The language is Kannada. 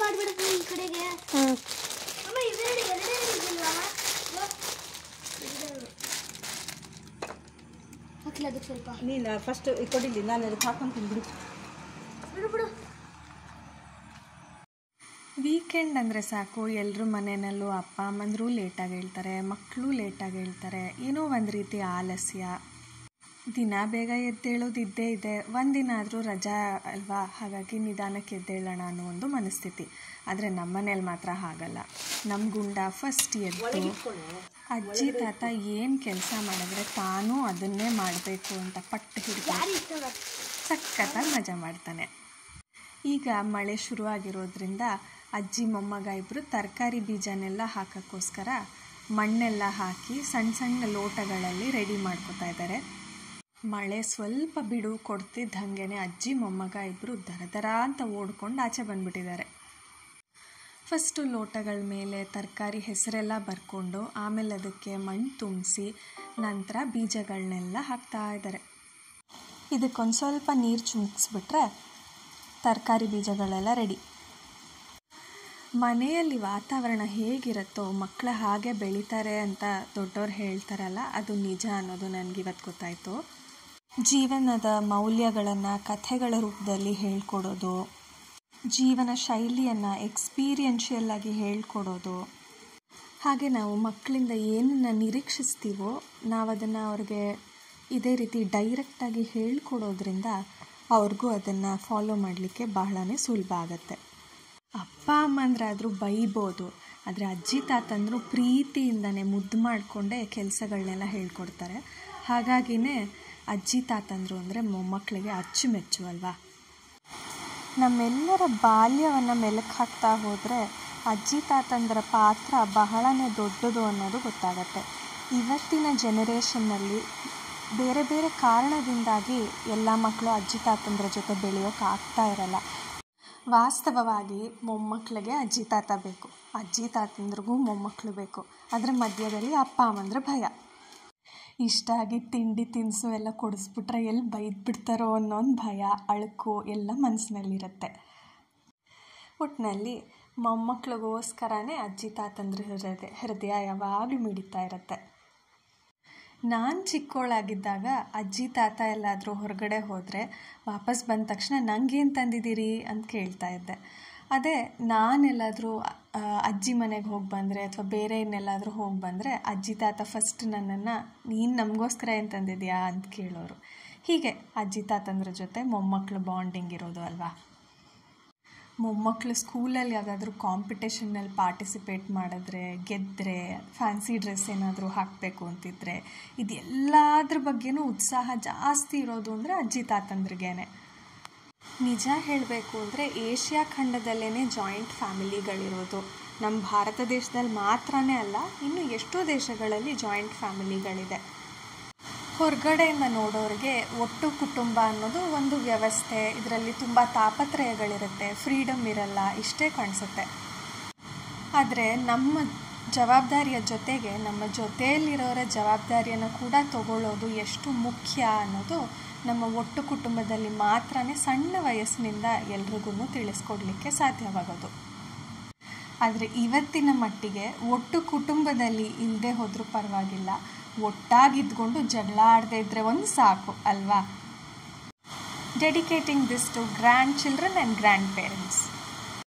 ಮಾಡಿಬಿಡ್ತೀನಿ ಈ ಕಡೆಗೆ. ಅಮ್ಮ ಇವೆರಡು ಎರಡೇ ಇದಲ್ವಾ? ಹಾಕಿಲ್ಲ ಅದಕ್ಕೆ ಸ್ವಲ್ಪ. ನೀನು ಫಸ್ಟ್ ಕೊಡಿಲಿ, ನಾನು ಅದಕ್ಕೆ ಹಾಕೊಂತೀನಿ ಬಿಡು. ಬಿಡು ಬಿಡು. ವೀಕೆಂಡ್ ಅಂದರೆ ಸಾಕು, ಎಲ್ಲರೂ ಮನೆಯಲ್ಲೂ ಅಪ್ಪ ಅಮ್ಮಂದರೂ ಲೇಟಾಗಿ ಹೇಳ್ತಾರೆ, ಮಕ್ಕಳು ಲೇಟಾಗಿ ಹೇಳ್ತಾರೆ. ಏನೋ ಒಂದು ರೀತಿ ಆಲಸ್ಯ. ದಿನ ಬೇಗ ಎದ್ದೇಳೋದು ಇದ್ದೇ ಇದೆ, ಒಂದಿನ ಆದರೂ ರಜಾ ಅಲ್ವಾ, ಹಾಗಾಗಿ ನಿಧಾನಕ್ಕೆ ಎದ್ದೇಳೋಣ ಅನ್ನೋ ಒಂದು ಮನಸ್ಥಿತಿ. ಆದರೆ ನಮ್ಮನೇಲಿ ಮಾತ್ರ ಹಾಗಲ್ಲ. ನಮ್ಮ ಗುಂಡ ಫಸ್ಟ್ ಎದ್ದು ಅಜ್ಜಿ ತಾತ ಏನು ಕೆಲಸ ಮಾಡಿದ್ರೆ ತಾನೂ ಅದನ್ನೇ ಮಾಡಬೇಕು ಅಂತ ಪಟ್ಟು ಹಿಡಿದು ಸಖತ್ತಾಗಿ ಮಜಾ ಮಾಡ್ತಾನೆ. ಈಗ ಮಳೆ ಶುರುವಾಗಿರೋದ್ರಿಂದ ಅಜ್ಜಿ ಮೊಮ್ಮಗ ಇಬ್ಬರು ತರಕಾರಿ ಬೀಜನೆಲ್ಲ ಹಾಕೋಕ್ಕೋಸ್ಕರ ಮಣ್ಣೆಲ್ಲ ಹಾಕಿ ಸಣ್ಣ ಸಣ್ಣ ಲೋಟಗಳಲ್ಲಿ ರೆಡಿ ಮಾಡ್ಕೊತಾ ಇದ್ದಾರೆ. ಮಳೆ ಸ್ವಲ್ಪ ಬಿಡು ಕೊಡ್ತಿದ್ದಂಗೆ ಅಜ್ಜಿ ಮೊಮ್ಮಗ ಇಬ್ಬರು ದರ ಅಂತ ಓಡ್ಕೊಂಡು ಆಚೆ ಬಂದುಬಿಟ್ಟಿದ್ದಾರೆ. ಫಸ್ಟು ಲೋಟಗಳ ಮೇಲೆ ತರಕಾರಿ ಹೆಸರೆಲ್ಲ ಬರ್ಕೊಂಡು ಆಮೇಲೆ ಅದಕ್ಕೆ ಮಣ್ಣು ತುಂಬಿಸಿ ನಂತರ ಬೀಜಗಳನ್ನೆಲ್ಲ ಹಾಕ್ತಾ ಇದ್ದಾರೆ. ಇದಕ್ಕೊಂದು ಸ್ವಲ್ಪ ನೀರು ಚುಮ್ಕಿಸ್ಬಿಟ್ರೆ ತರಕಾರಿ ಬೀಜಗಳೆಲ್ಲ ರೆಡಿ. ಮನೆಯಲ್ಲಿ ವಾತಾವರಣ ಹೇಗಿರುತ್ತೋ ಮಕ್ಕಳು ಹಾಗೆ ಬೆಳೀತಾರೆ ಅಂತ ದೊಡ್ಡವ್ರು ಹೇಳ್ತಾರಲ್ಲ, ಅದು ನಿಜ ಅನ್ನೋದು ನನಗಿವತ್ತು ಗೊತ್ತಾಯಿತು. ಜೀವನದ ಮೌಲ್ಯಗಳನ್ನು ಕಥೆಗಳ ರೂಪದಲ್ಲಿ ಹೇಳ್ಕೊಡೋದು, ಜೀವನ ಶೈಲಿಯನ್ನು ಎಕ್ಸ್ಪೀರಿಯನ್ಷಿಯಲ್ ಆಗಿ ಹೇಳ್ಕೊಡೋದು, ಹಾಗೆ ನಾವು ಮಕ್ಕಳಿಂದ ಏನನ್ನು ನಿರೀಕ್ಷಿಸ್ತೀವೋ ನಾವು ಅದನ್ನು ಅವ್ರಿಗೆ ಇದೇ ರೀತಿ ಡೈರೆಕ್ಟಾಗಿ ಹೇಳ್ಕೊಡೋದ್ರಿಂದ ಅವ್ರಿಗೂ ಅದನ್ನು ಫಾಲೋ ಮಾಡಲಿಕ್ಕೆ ಬಹಳನೇ ಸುಲಭ ಆಗುತ್ತೆ. ಅಪ್ಪ ಅಮ್ಮಂದ್ರಾದರೂ ಬೈಬೋದು, ಆದರೆ ಅಜ್ಜಿ ತಾತಂದರು ಪ್ರೀತಿಯಿಂದನೇ ಮುದ್ದು ಮಾಡಿಕೊಂಡೇ ಕೆಲಸಗಳನ್ನೆಲ್ಲ ಹೇಳ್ಕೊಡ್ತಾರೆ. ಹಾಗಾಗಿನೇ ಅಜ್ಜಿ ತಾತಂದರು ಅಂದರೆ ಮೊಮ್ಮಕ್ಕಳಿಗೆ ಅಚ್ಚುಮೆಚ್ಚು ಅಲ್ವಾ. ನಮ್ಮೆಲ್ಲರ ಬಾಲ್ಯವನ್ನು ಮೆಲುಕು ಹಾಕ್ತಾ ಹೋದರೆ ಅಜ್ಜಿ ತಾತಂದರ ಪಾತ್ರ ಬಹಳನೇ ದೊಡ್ಡದು ಅನ್ನೋದು ಗೊತ್ತಾಗತ್ತೆ. ಇವತ್ತಿನ ಜೆನರೇಷನ್ನಲ್ಲಿ ಬೇರೆ ಬೇರೆ ಕಾರಣದಿಂದಾಗಿ ಎಲ್ಲ ಮಕ್ಕಳು ಅಜ್ಜಿ ತಾತಂದ್ರ ಜೊತೆ ಬೆಳೆಯೋಕೆ ಆಗ್ತಾ ಇರಲ್ಲ. ವಾಸ್ತವವಾಗಿ ಮೊಮ್ಮಕ್ಕಳಿಗೆ ಅಜ್ಜಿ ತಾತ ಬೇಕು, ಅಜ್ಜಿ ತಾತಂದ್ರಿಗೂ ಮೊಮ್ಮಕ್ಕಳು ಬೇಕು. ಅದರ ಮಧ್ಯದಲ್ಲಿ ಅಪ್ಪ ಅಮ್ಮಂದ್ರೆ ಭಯ. ಇಷ್ಟ ಆಗಿ ತಿಂಡಿ ತಿನಿಸು ಎಲ್ಲ ಕೊಡಿಸ್ಬಿಟ್ರೆ ಎಲ್ಲಿ ಬೈದ್ಬಿಡ್ತಾರೋ ಅನ್ನೋ ಒಂದು ಭಯ, ಅಳುಕು ಎಲ್ಲ ಮನಸ್ಸಿನಲ್ಲಿರುತ್ತೆ. ಒಟ್ಟಿನಲ್ಲಿ ಮೊಮ್ಮಕ್ಕಳಿಗೋಸ್ಕರನೇ ಅಜ್ಜಿ ತಾತಂದ್ರ ಹೃದಯ ಯಾವಾಗಲೂ ಮಿಡಿತಾ ಇರುತ್ತೆ. ನಾನು ಚಿಕ್ಕವಳಾಗಿದ್ದಾಗ ಅಜ್ಜಿ ತಾತ ಎಲ್ಲಾದರೂ ಹೊರಗಡೆ ಹೋದರೆ ವಾಪಸ್ ಬಂದ ತಕ್ಷಣ ನಂಗೇನು ತಂದಿದ್ದೀರಿ ಅಂತ ಕೇಳ್ತಾ ಇದ್ದೆ. ಅದೇ ನಾನೆಲ್ಲಾದರೂ ಅಜ್ಜಿ ಮನೆಗೆ ಹೋಗಿ ಬಂದರೆ ಅಥವಾ ಬೇರೆ ಇನ್ನೆಲ್ಲಾದರೂ ಹೋಗಿ ಬಂದರೆ ಅಜ್ಜಿ ತಾತ ಫಸ್ಟ್ ನನ್ನನ್ನು ನೀನು ನಮಗೋಸ್ಕರ ಏನು ತಂದಿದ್ಯಾ ಅಂತ ಕೇಳೋರು. ಹೀಗೆ ಅಜ್ಜಿ ತಾತಂದ್ರ ಜೊತೆ ಮೊಮ್ಮಕ್ಕಳು ಬಾಂಡಿಂಗ್ ಇರೋದು ಅಲ್ವಾ. ಮೊಮ್ಮಕ್ಕಳು ಸ್ಕೂಲಲ್ಲಿ ಯಾವುದಾದ್ರೂ ಕಾಂಪಿಟೇಷನ್ನಲ್ಲಿ ಪಾರ್ಟಿಸಿಪೇಟ್ ಮಾಡಿದ್ರೆ, ಗೆದ್ದರೆ, ಫ್ಯಾನ್ಸಿ ಡ್ರೆಸ್ ಏನಾದರೂ ಹಾಕಬೇಕು ಅಂತಿದ್ರೆ, ಇದೆಲ್ಲದ್ರ ಬಗ್ಗೆನೂ ಉತ್ಸಾಹ ಜಾಸ್ತಿ ಇರೋದು ಅಂದರೆ ಅಜ್ಜಿ ತಾತಂದ್ರಿಗೇನೆ. ನಿಜ ಹೇಳಬೇಕು ಅಂದರೆ ಏಷ್ಯಾ ಖಂಡದಲ್ಲೇ ಜಾಯಿಂಟ್ ಫ್ಯಾಮಿಲಿಗಳಿರೋದು. ನಮ್ಮ ಭಾರತ ದೇಶದಲ್ಲಿ ಮಾತ್ರನೇ ಅಲ್ಲ, ಇನ್ನು ಎಷ್ಟೋ ದೇಶಗಳಲ್ಲಿ ಜಾಯಿಂಟ್ ಫ್ಯಾಮಿಲಿಗಳಿದೆ. ಹೊರಗಡೆಯಿಂದ ನೋಡೋರಿಗೆ ಒಟ್ಟು ಕುಟುಂಬ ಅನ್ನೋದು ಒಂದು ವ್ಯವಸ್ಥೆ, ಇದರಲ್ಲಿ ತುಂಬ ತಾಪತ್ರಯಗಳಿರುತ್ತೆ, ಫ್ರೀಡಮ್ ಇರಲ್ಲ, ಇಷ್ಟೇ ಕಾಣಿಸುತ್ತೆ. ಆದರೆ ನಮ್ಮ ಜವಾಬ್ದಾರಿಯ ಜೊತೆಗೆ ನಮ್ಮ ಜೊತೆಯಲ್ಲಿರೋರ ಜವಾಬ್ದಾರಿಯನ್ನು ಕೂಡ ತಗೊಳ್ಳೋದು ಎಷ್ಟು ಮುಖ್ಯ ಅನ್ನೋದು ನಮ್ಮ ಒಟ್ಟು ಕುಟುಂಬದಲ್ಲಿ ಮಾತ್ರನೇ ಸಣ್ಣ ವಯಸ್ಸಿನಿಂದ ಎಲ್ರಿಗೂ ತಿಳಿಸ್ಕೊಡ್ಲಿಕ್ಕೆ ಸಾಧ್ಯವಾಗೋದು. ಆದರೆ ಇವತ್ತಿನ ಮಟ್ಟಿಗೆ ಒಟ್ಟು ಕುಟುಂಬದಲ್ಲಿ ಇಲ್ಲದೆ ಹೋದರೂ ಪರವಾಗಿಲ್ಲ, ಒಟ್ಟಾಗಿದ್ಕೊಂಡು ಜಗಳ ಆಡದೇ ಇದ್ದರೆ ಒಂದು ಸಾಕು ಅಲ್ವಾ. Dedicating this to grandchildren and grand parents.